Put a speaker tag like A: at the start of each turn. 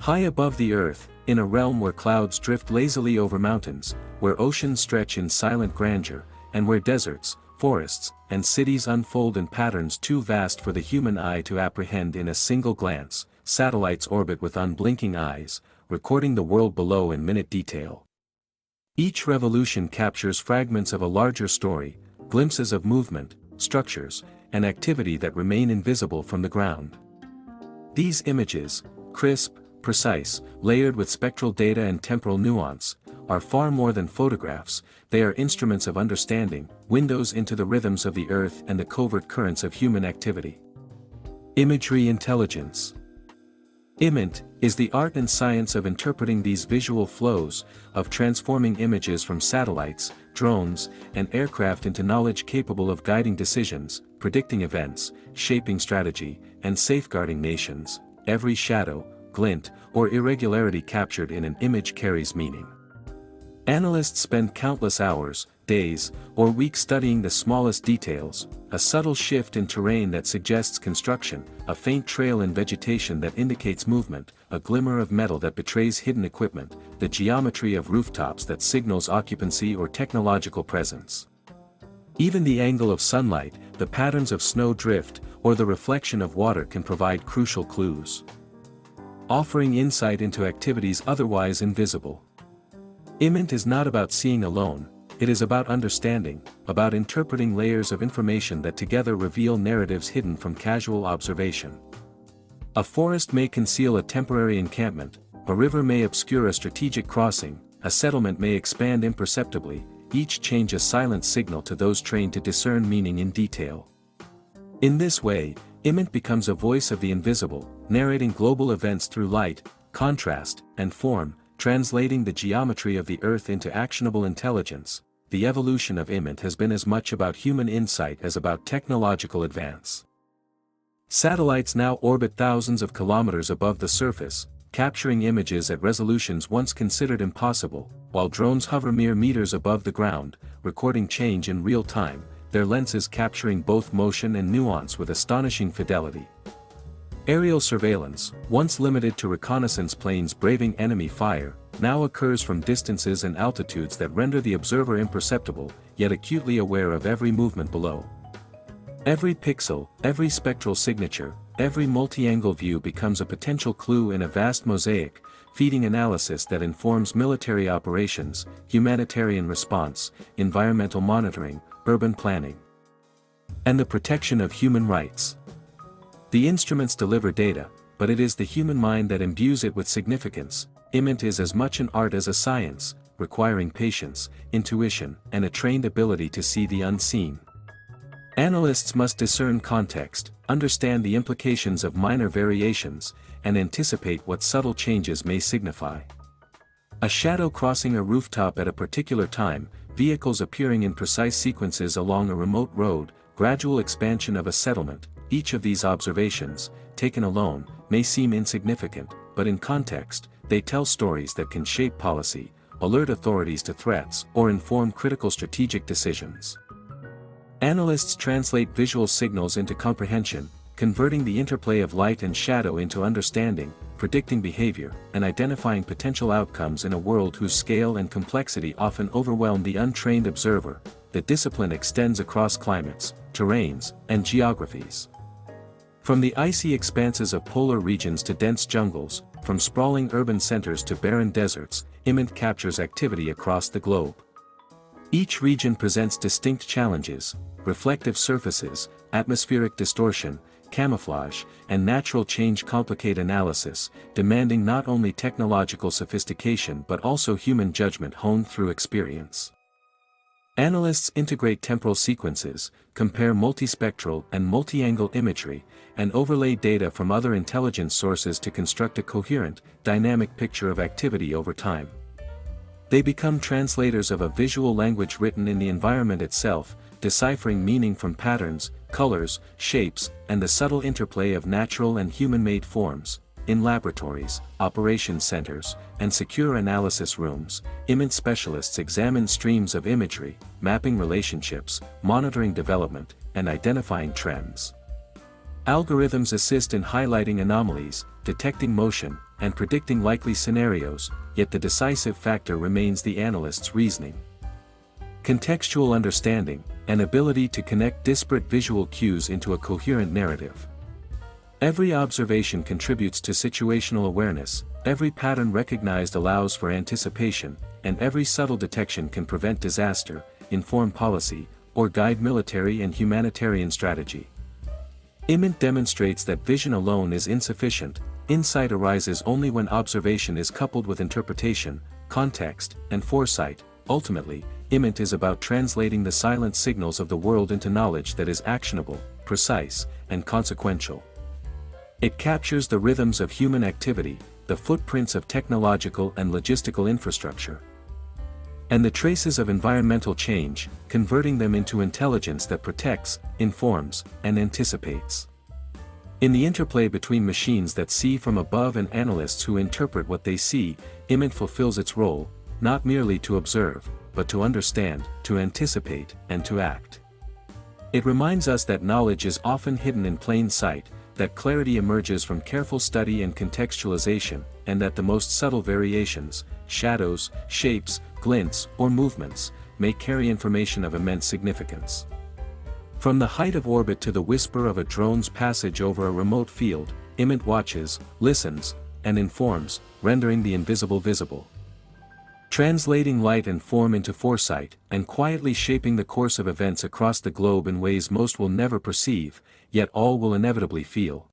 A: High above the earth, in a realm where clouds drift lazily over mountains, where oceans stretch in silent grandeur, and where deserts, forests, and cities unfold in patterns too vast for the human eye to apprehend in a single glance, satellites orbit with unblinking eyes, recording the world below in minute detail. Each revolution captures fragments of a larger story, glimpses of movement, structures, and activity that remain invisible from the ground. These images, crisp, precise, layered with spectral data and temporal nuance, are far more than photographs. They are instruments of understanding, windows into the rhythms of the earth and the covert currents of human activity. Imagery Intelligence. IMINT is the art and science of interpreting these visual flows, of transforming images from satellites, drones, and aircraft into knowledge capable of guiding decisions, predicting events, shaping strategy, and safeguarding nations. Every shadow, glint, or irregularity captured in an image carries meaning. Analysts spend countless hours, days, or weeks studying the smallest details, a subtle shift in terrain that suggests construction, a faint trail in vegetation that indicates movement, a glimmer of metal that betrays hidden equipment, the geometry of rooftops that signals occupancy or technological presence. Even the angle of sunlight, the patterns of snow drift, or the reflection of water can provide crucial clues, offering insight into activities otherwise invisible. IMINT is not about seeing alone, it is about understanding, about interpreting layers of information that together reveal narratives hidden from casual observation. A forest may conceal a temporary encampment, a river may obscure a strategic crossing, a settlement may expand imperceptibly, each change a silent signal to those trained to discern meaning in detail. In this way, IMINT becomes a voice of the invisible, narrating global events through light, contrast, and form, translating the geometry of the earth into actionable intelligence. The evolution of IMINT has been as much about human insight as about technological advance. Satellites now orbit thousands of kilometers above the surface, capturing images at resolutions once considered impossible, while drones hover mere meters above the ground, recording change in real time, their lenses capturing both motion and nuance with astonishing fidelity. Aerial surveillance, once limited to reconnaissance planes braving enemy fire, now occurs from distances and altitudes that render the observer imperceptible, yet acutely aware of every movement below. Every pixel, every spectral signature, every multi-angle view becomes a potential clue in a vast mosaic, feeding analysis that informs military operations, humanitarian response, environmental monitoring, urban planning, and the protection of human rights. The instruments deliver data, but it is the human mind that imbues it with significance. IMINT is as much an art as a science, requiring patience, intuition, and a trained ability to see the unseen. Analysts must discern context, understand the implications of minor variations, and anticipate what subtle changes may signify. A shadow crossing a rooftop at a particular time, vehicles appearing in precise sequences along a remote road, gradual expansion of a settlement. Each of these observations, taken alone, may seem insignificant, but in context, they tell stories that can shape policy, alert authorities to threats, or inform critical strategic decisions. Analysts translate visual signals into comprehension, converting the interplay of light and shadow into understanding, predicting behavior, and identifying potential outcomes in a world whose scale and complexity often overwhelm the untrained observer. The discipline extends across climates, terrains, and geographies. From the icy expanses of polar regions to dense jungles, from sprawling urban centers to barren deserts, IMINT captures activity across the globe. Each region presents distinct challenges: reflective surfaces, atmospheric distortion, camouflage, and natural change complicate analysis, demanding not only technological sophistication but also human judgment honed through experience. Analysts integrate temporal sequences, compare multispectral and multi-angle imagery, and overlay data from other intelligence sources to construct a coherent, dynamic picture of activity over time. They become translators of a visual language written in the environment itself, deciphering meaning from patterns, colors, shapes, and the subtle interplay of natural and human-made forms. In laboratories, operations centers, and secure analysis rooms, IMINT specialists examine streams of imagery, mapping relationships, monitoring development, and identifying trends. Algorithms assist in highlighting anomalies, detecting motion, and predicting likely scenarios, yet the decisive factor remains the analyst's reasoning. Contextual understanding, an ability to connect disparate visual cues into a coherent narrative. Every observation contributes to situational awareness, every pattern recognized allows for anticipation, and every subtle detection can prevent disaster, inform policy, or guide military and humanitarian strategy. IMINT demonstrates that vision alone is insufficient. Insight arises only when observation is coupled with interpretation, context, and foresight. Ultimately, IMINT is about translating the silent signals of the world into knowledge that is actionable, precise, and consequential. It captures the rhythms of human activity, the footprints of technological and logistical infrastructure, and the traces of environmental change, converting them into intelligence that protects, informs, and anticipates. In the interplay between machines that see from above and analysts who interpret what they see, IMINT fulfills its role, not merely to observe, but to understand, to anticipate, and to act. It reminds us that knowledge is often hidden in plain sight, that clarity emerges from careful study and contextualization, and that the most subtle variations, shadows, shapes, glints, or movements, may carry information of immense significance. From the height of orbit to the whisper of a drone's passage over a remote field, IMINT watches, listens, and informs, rendering the invisible visible. Translating light and form into foresight, and quietly shaping the course of events across the globe in ways most will never perceive, yet all will inevitably feel.